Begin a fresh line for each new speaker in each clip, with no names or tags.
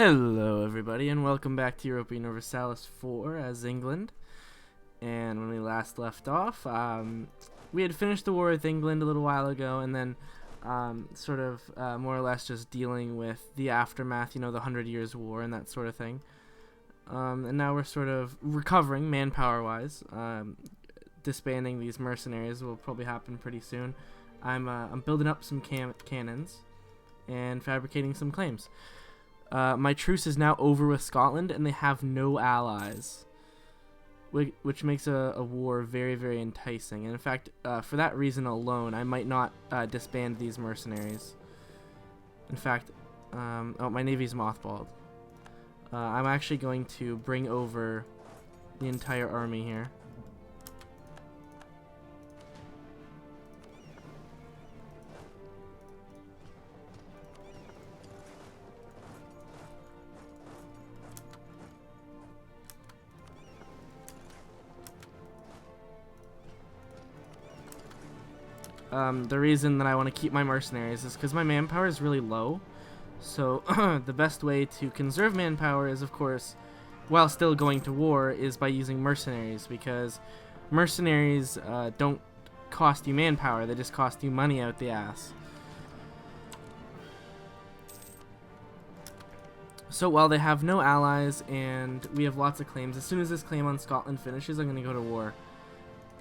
Hello everybody and welcome back to Europa Universalis 4 as England. And when we last left off, we had finished the war with England a little while ago, and then more or less just dealing with the aftermath, the 100 Years' War and that sort of thing. And now we're sort of recovering manpower-wise. Disbanding these mercenaries will probably happen pretty soon. I'm building up some cannons and fabricating some claims. My truce is now over with Scotland, and they have no allies, which makes a war very, very enticing. And in fact, for that reason alone, I might not disband these mercenaries. In fact, my navy's mothballed. I'm actually going to bring over the entire army here. The reason that I want to keep my mercenaries is because my manpower is really low. So the best way to conserve manpower is, of course, while still going to war, is by using mercenaries, because mercenaries don't cost you manpower, they just cost you money out the ass. So while they have no allies and we have lots of claims, as soon as this claim on Scotland finishes, I'm going to go to war.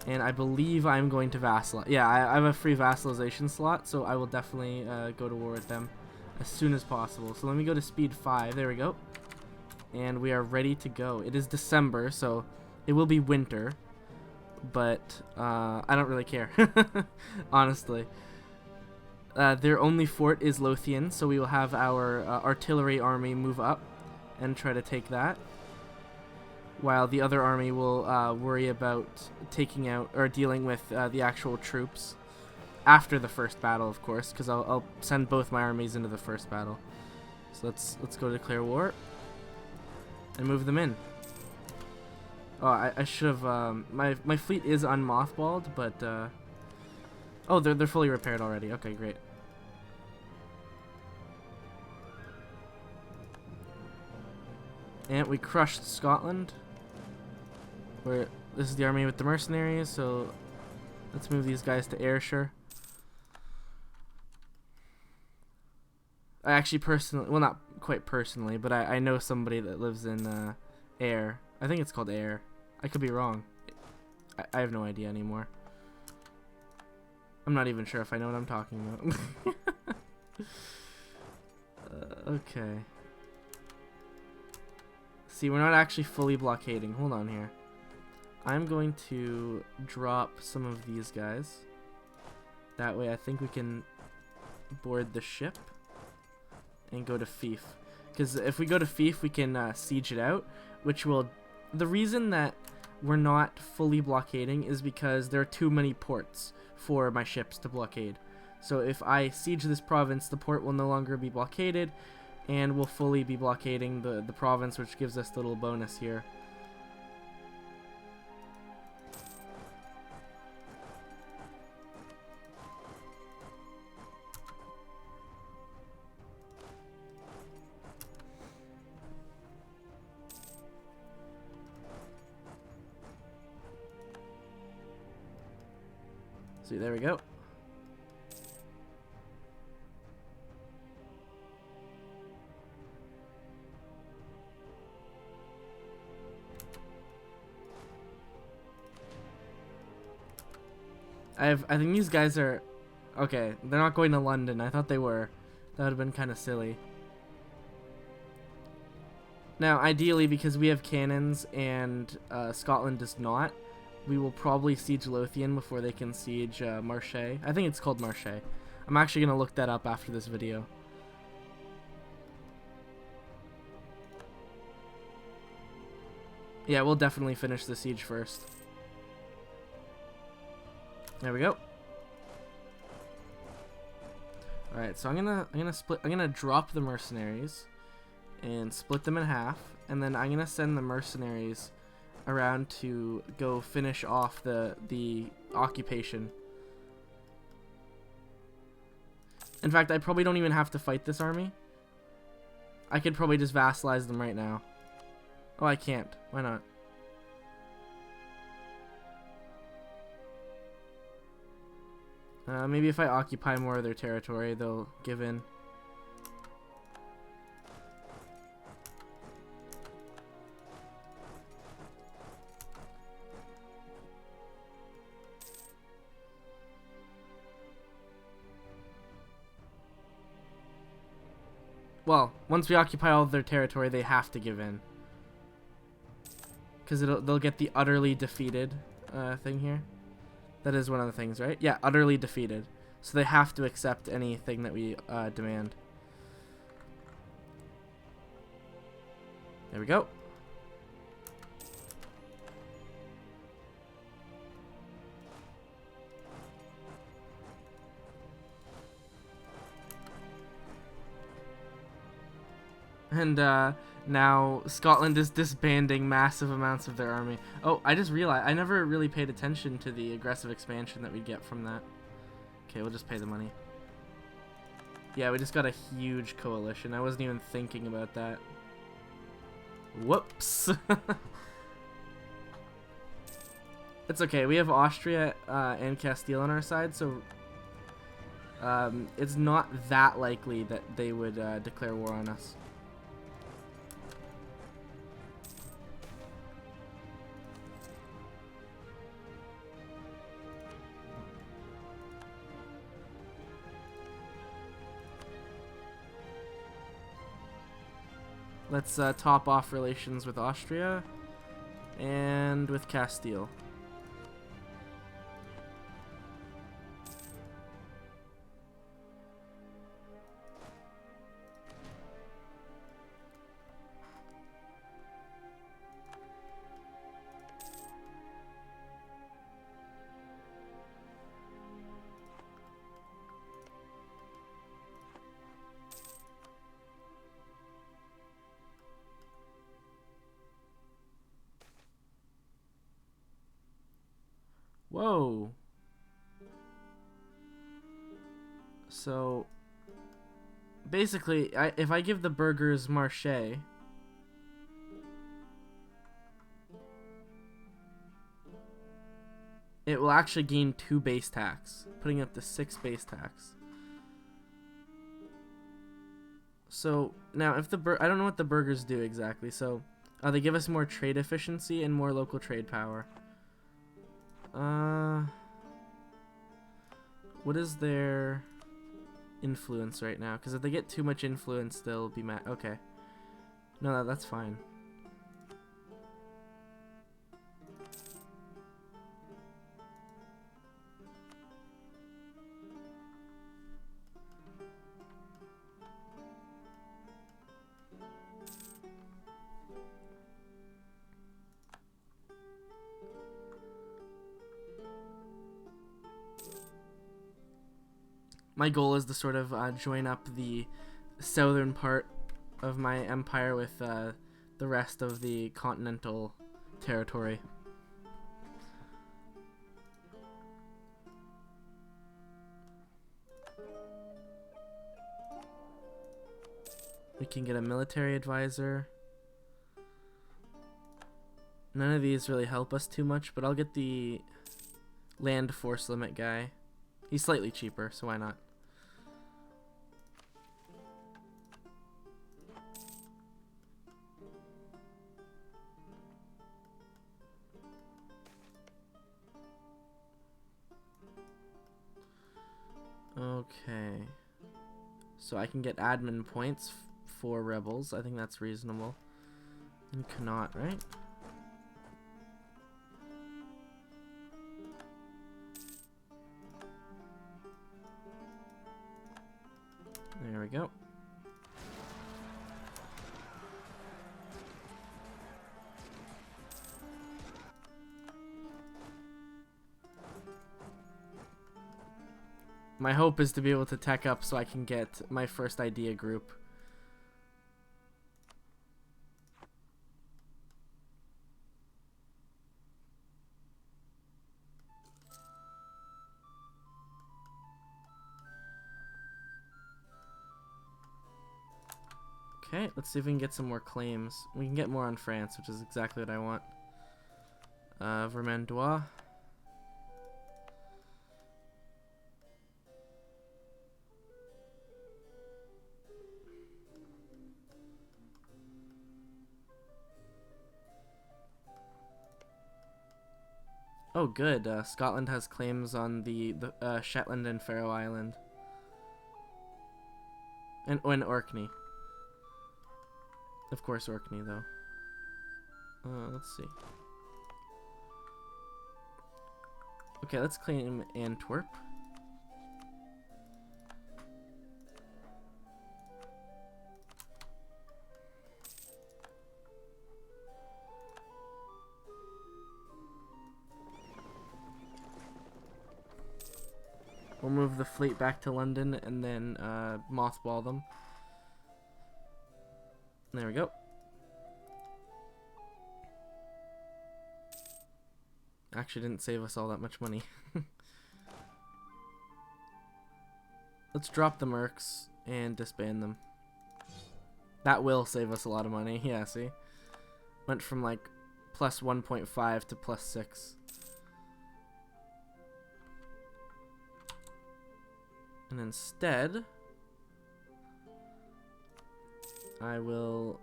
And I believe I'm going to vassalize. Yeah, I have a free vassalization slot, so I will definitely go to war with them as soon as possible. So let me go to speed 5. There we go. And we are ready to go. It is December, so it will be winter. But I don't really care, honestly. Their only fort is Lothian, so we will have our artillery army move up and try to take that, while the other army will worry about taking out or dealing with the actual troops after the first battle, of course, because I'll send both my armies into the first battle. So let's go declare war and move them in. Oh, I should have. My fleet is unmothballed, but oh, they're fully repaired already. Okay, great. And we crushed Scotland. This is the army with the mercenaries, so let's move these guys to Ayrshire. I actually personally, well, not quite personally, but I know somebody that lives in Ayr. I think it's called Ayr. I could be wrong. I have no idea anymore. I'm not even sure if I know what I'm talking about. Okay. See, we're not actually fully blockading. Hold on here. I'm going to drop some of these guys. That way I think we can board the ship and go to Fief. Because if we go to Fief, we can siege it out, which will... The reason that we're not fully blockading is because there are too many ports for my ships to blockade. So if I siege this province, the port will no longer be blockaded, and we'll fully be blockading the province, which gives us the little bonus here. See, there we go. I think these guys are... Okay, they're not going to London. I thought they were. That would have been kind of silly. Now, ideally, because we have cannons and Scotland does not, we will probably siege Lothian before they can siege Marseille. I think it's called Marseille. I'm actually going to look that up after this video. Yeah, we'll definitely finish the siege first. There we go. Alright, so I'm gonna drop the mercenaries and split them in half, and then I'm gonna send the mercenaries around to go finish off the occupation. In fact, I probably don't even have to fight this army. I could probably just vassalize them right now. Oh, I can't. Why not? Maybe if I occupy more of their territory, they'll give in. Well, once we occupy all of their territory, they have to give in. Because they'll get the utterly defeated thing here. That is one of the things, right? Yeah, utterly defeated. So they have to accept anything that we demand. There we go. And now Scotland is disbanding massive amounts of their army. Oh, I just realized I never really paid attention to the aggressive expansion that we'd get from that. Okay, we'll just pay the money. Yeah, we just got a huge coalition. I wasn't even thinking about that. Whoops. It's okay. We have Austria and Castile on our side, so it's not that likely that they would declare war on us. Let's top off relations with Austria and with Castile. Whoa. So, basically, if I give the burghers Marche, it will actually gain 2 base tax, putting up to 6 base tax. So, now if I don't know what the burghers do exactly, so they give us more trade efficiency and more local trade power. What is their influence right now? Because if they get too much influence, they'll be mad. Okay. No, that's fine. My goal is to sort of join up the southern part of my empire with the rest of the continental territory. We can get a military advisor. None of these really help us too much, but I'll get the land force limit guy. He's slightly cheaper, so why not? Okay. So I can get admin points for rebels. I think that's reasonable. And cannot, right? There we go. My hope is to be able to tech up so I can get my first idea group. Okay, let's see if we can get some more claims. We can get more on France, which is exactly what I want. Vermandois. Oh, good. Scotland has claims on the Shetland and Faroe Island. And Orkney. Of course, Orkney, though. Let's see. Okay, let's claim Antwerp. We'll move the fleet back to London and then mothball them. There we go. Actually didn't save us all that much money. Let's drop the mercs and disband them. That will save us a lot of money. Yeah, see? Went from like plus 1.5 to plus 6. And instead, I don't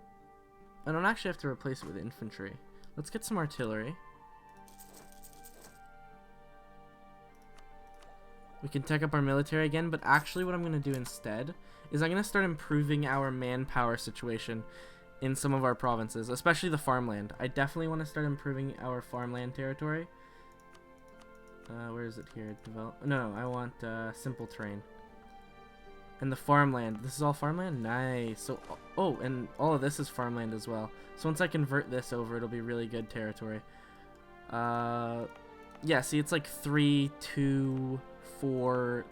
actually have to replace it with infantry. Let's get some artillery. We can tech up our military again, but actually what I'm going to do instead is I'm going to start improving our manpower situation in some of our provinces, especially the farmland. I definitely want to start improving our farmland territory. Where is it here? Develop? No, I want simple terrain. And the farmland. This is all farmland? Nice. So, oh, and all of this is farmland as well. So once I convert this over, it'll be really good territory. Yeah, see, it's like 3, 2, 4.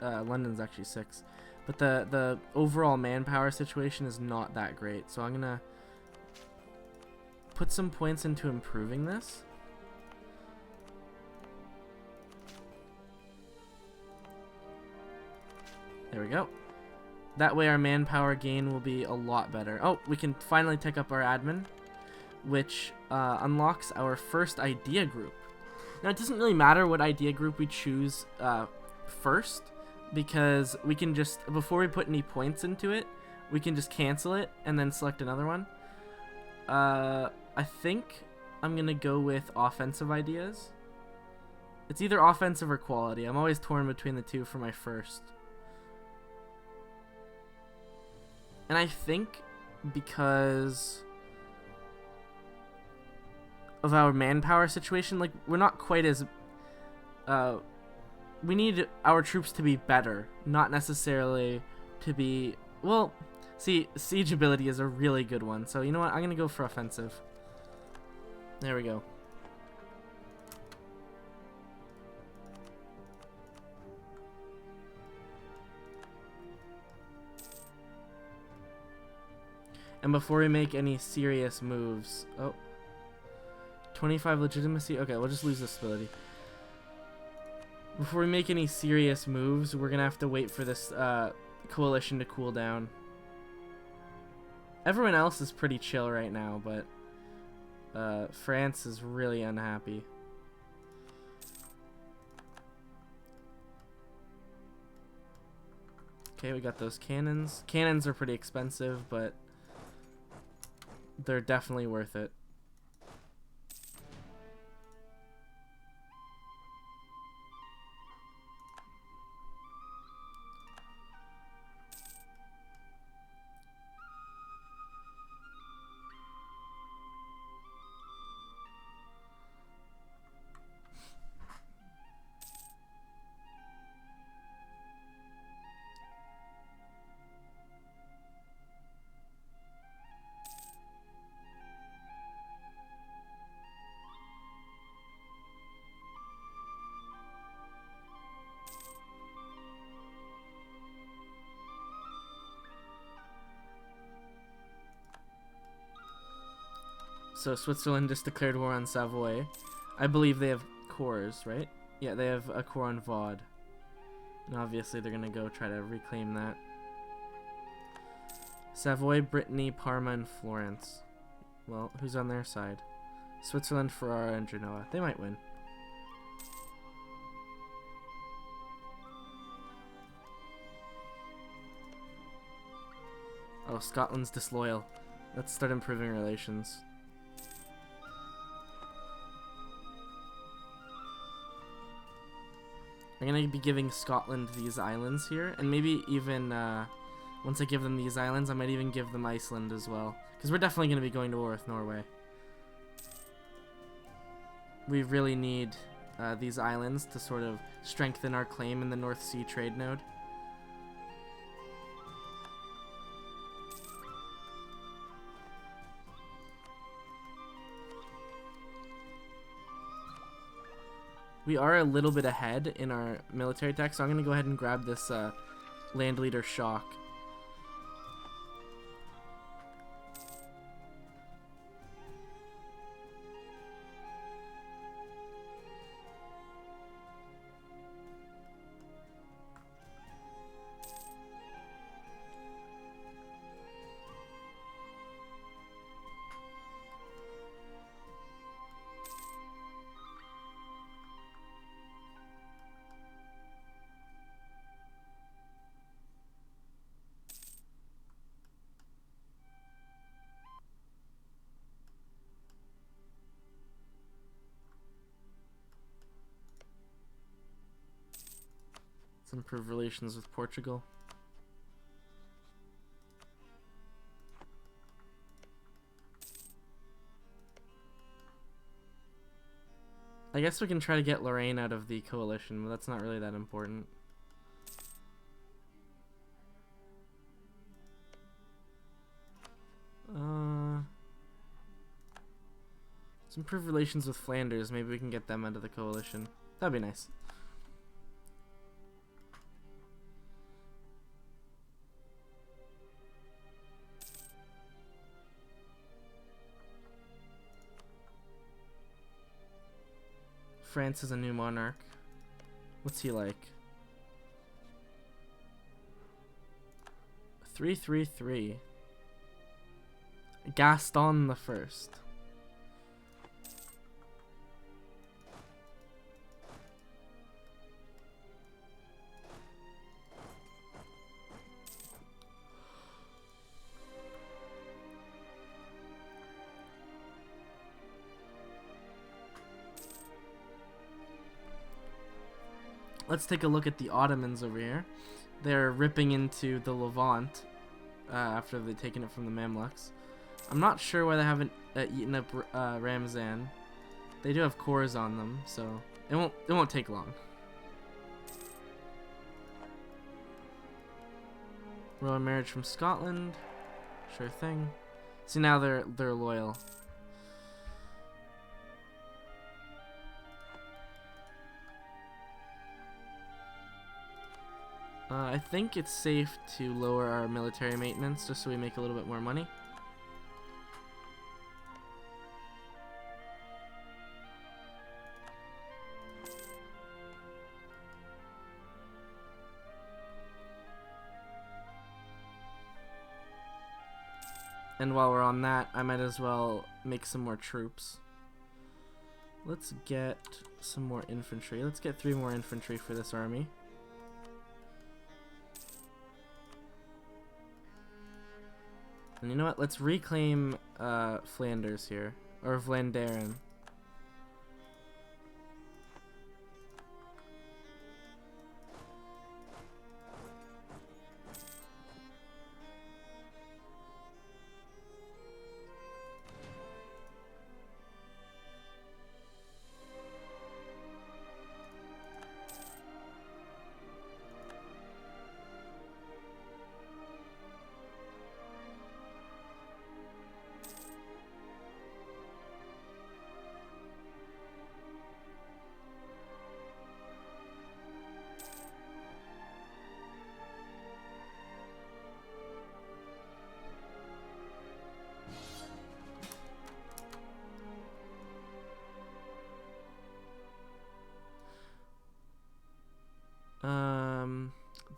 London's actually 6. But the overall manpower situation is not that great. So I'm going to put some points into improving this. There we go. That way our manpower gain will be a lot better. Oh, we can finally take up our admin, which unlocks our first idea group. Now, it doesn't really matter what idea group we choose first, because we can just, before we put any points into it, we can just cancel it and then select another one. I think I'm going to go with offensive ideas. It's either offensive or quality. I'm always torn between the two for my first. And I think because of our manpower situation, like, we're not quite as we need our troops to be better, not necessarily to be, well, see, siege ability is a really good one, so you know what, I'm gonna go for offensive. There we go. And before we make any serious moves, 25 legitimacy. Okay, we'll just lose this ability. Before we make any serious moves, we're gonna have to wait for this coalition to cool down. Everyone else is pretty chill right now, but France is really unhappy. Okay, we got those cannons. Cannons are pretty expensive, but they're definitely worth it. So Switzerland just declared war on Savoy. I believe they have cores, right? Yeah, they have a core on Vaud. And obviously they're going to go try to reclaim that. Savoy, Brittany, Parma, and Florence. Well, who's on their side? Switzerland, Ferrara, and Genoa. They might win. Oh, Scotland's disloyal. Let's start improving relations. I'm gonna be giving Scotland these islands here, and maybe even once I give them these islands, I might even give them Iceland as well, because we're definitely gonna be going to war with Norway. We really need these islands to sort of strengthen our claim in the North Sea trade node. We are a little bit ahead in our military tech, so I'm going to go ahead and grab this land leader shock. Let's improve relations with Portugal. I guess we can try to get Lorraine out of the coalition, but that's not really that important. Let's improve relations with Flanders. Maybe we can get them out of the coalition. That'd be nice. France is a new monarch. What's he like? 333. Gaston the First. Let's take a look at the Ottomans over here. They're ripping into the Levant after they've taken it from the Mamluks. I'm not sure why they haven't eaten up Ramzan. They do have cores on them, so it won't take long. Royal marriage from Scotland, sure thing. See, now they're loyal. I think it's safe to lower our military maintenance just so we make a little bit more money. And while we're on that, I might as well make some more troops. Let's get some more infantry. Let's get 3 more infantry for this army. And you know what? Let's reclaim Flanders here. Or Vlaanderen.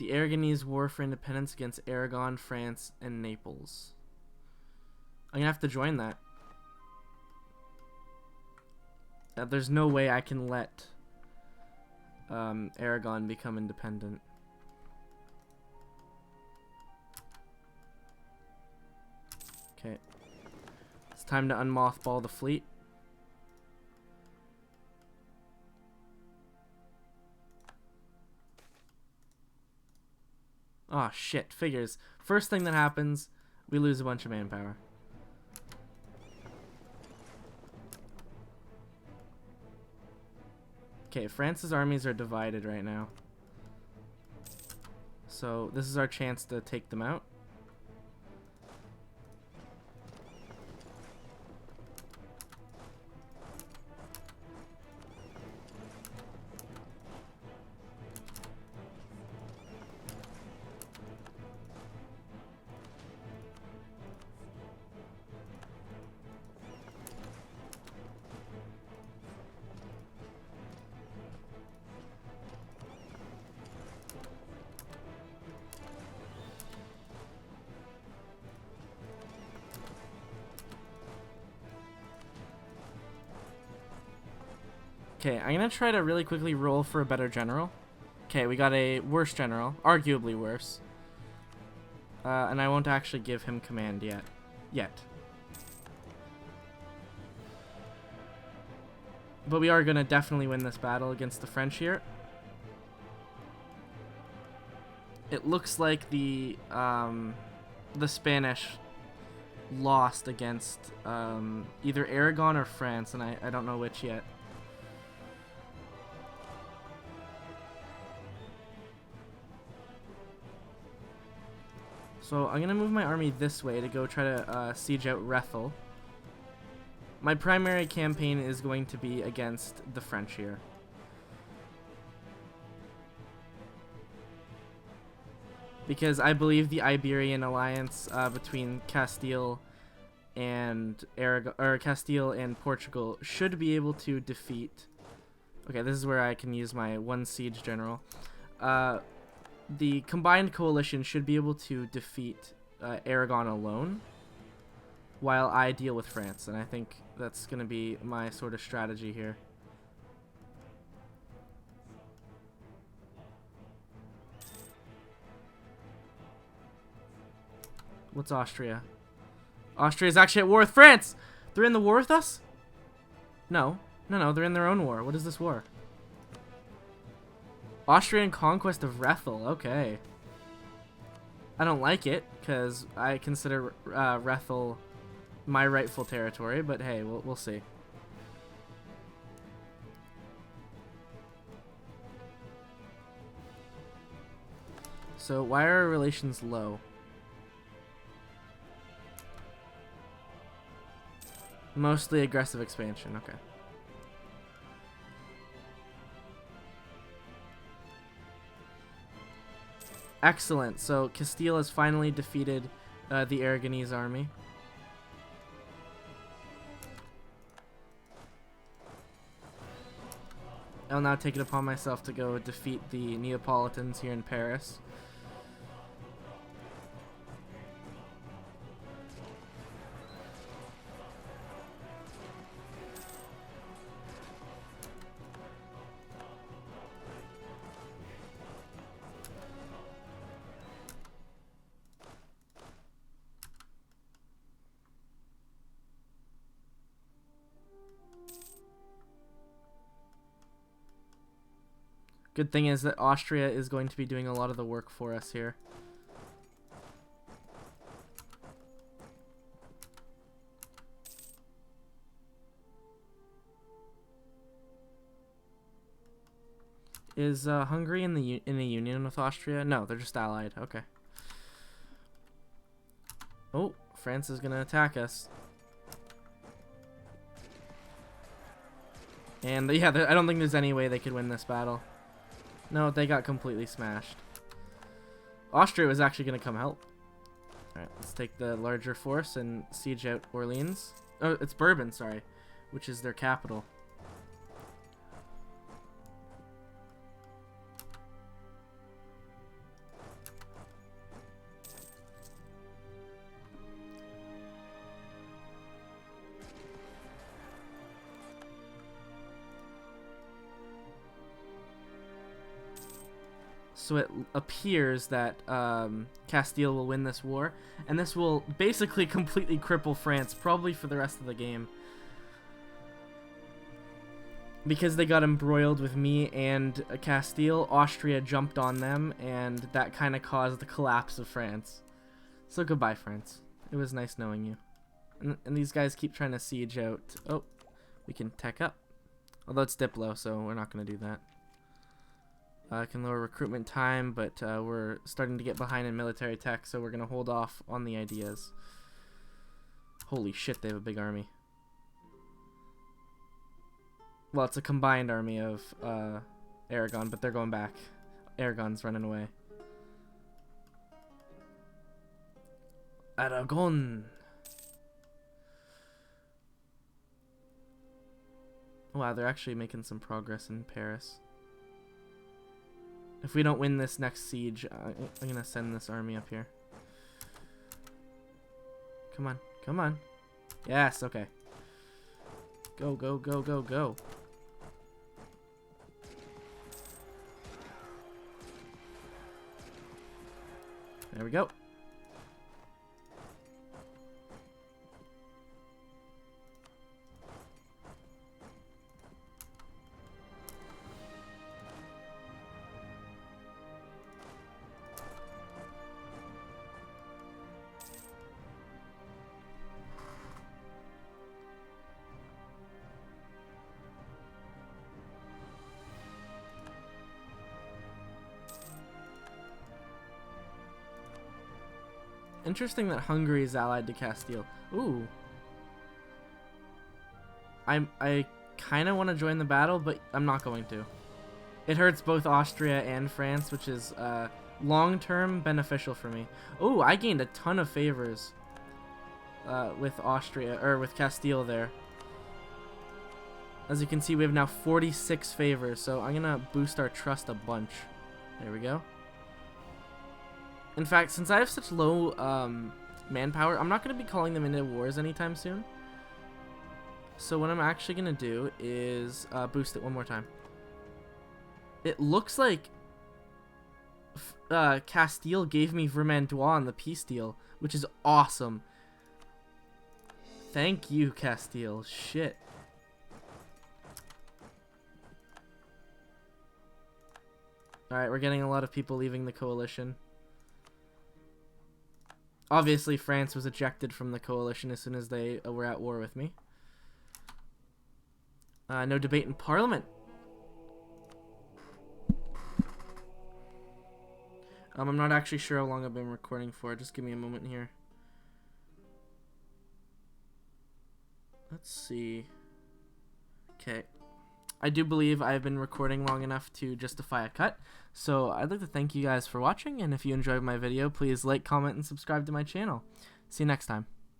The Aragonese War for Independence against Aragon, France, and Naples. I'm gonna have to join that. There's no way I can let Aragon become independent. Okay. It's time to unmothball the fleet. Oh shit, figures. First thing that happens, we lose a bunch of manpower. Okay, France's armies are divided right now. So this is our chance to take them out. Okay, I'm gonna try to really quickly roll for a better general. Okay, we got a worse general, arguably worse. And I won't actually give him command yet. But we are gonna definitely win this battle against the French here. It looks like the Spanish lost against either Aragon or France, and I don't know which yet. So I'm going to move my army this way to go try to siege out Rethel. My primary campaign is going to be against the French here. Because I believe the Iberian alliance between Castile and Castile and Portugal should be able to defeat... Okay, this is where I can use my one siege general. The combined coalition should be able to defeat Aragon alone while I deal with France, and I think that's going to be my sort of strategy here. What's Austria? Austria is actually at war with France! They're in the war with us? No, they're in their own war. What is this war? Austrian conquest of Rethel, okay. I don't like it, because I consider Rethel my rightful territory, but hey, we'll see. So, why are our relations low? Mostly aggressive expansion, okay. Excellent. So Castile has finally defeated the Aragonese army. I'll now take it upon myself to go defeat the Neapolitans here in Paris. Good thing is that Austria is going to be doing a lot of the work for us here. Is Hungary in the union with Austria? No, they're just allied. Okay. Oh, France is gonna attack us. And yeah, I don't think there's any way they could win this battle. No, they got completely smashed. Austria was actually going to come help. Alright, let's take the larger force and siege out Orleans. Oh, it's Bourbon, sorry. Which is their capital. So it appears that Castile will win this war, and this will basically completely cripple France, probably for the rest of the game. Because they got embroiled with me and Castile, Austria jumped on them, and that kind of caused the collapse of France. So goodbye, France. It was nice knowing you. And these guys keep trying to siege out. Oh, we can tech up. Although it's Diplo, so we're not going to do that. Can lower recruitment time, but we're starting to get behind in military tech, so we're going to hold off on the ideas. Holy shit, they have a big army. Well, it's a combined army of Aragon, but they're going back. Aragon's running away. Aragon! Wow, they're actually making some progress in Paris. If we don't win this next siege, I'm gonna send this army up here. Come on, come on. Yes, okay. Go, go, go, go, go. There we go. Interesting that Hungary is allied to Castile. Ooh. I kind of want to join the battle, but I'm not going to. It hurts both Austria and France, which is long-term beneficial for me. Ooh, I gained a ton of favors with Austria, or with Castile there. As you can see, we have now 46 favors, so I'm gonna boost our trust a bunch. There we go. In fact, since I have such low manpower, I'm not going to be calling them into wars anytime soon. So what I'm actually going to do is boost it one more time. It looks like Castile gave me Vermandois on the peace deal, which is awesome. Thank you, Castile. Shit. Alright, we're getting a lot of people leaving the coalition. Obviously, France was ejected from the coalition as soon as they were at war with me. No debate in Parliament. I'm not actually sure how long I've been recording for. Just give me a moment here. Let's see. Okay. I do believe I've been recording long enough to justify a cut. So I'd like to thank you guys for watching, and if you enjoyed my video, please like, comment, and subscribe to my channel. See you next time.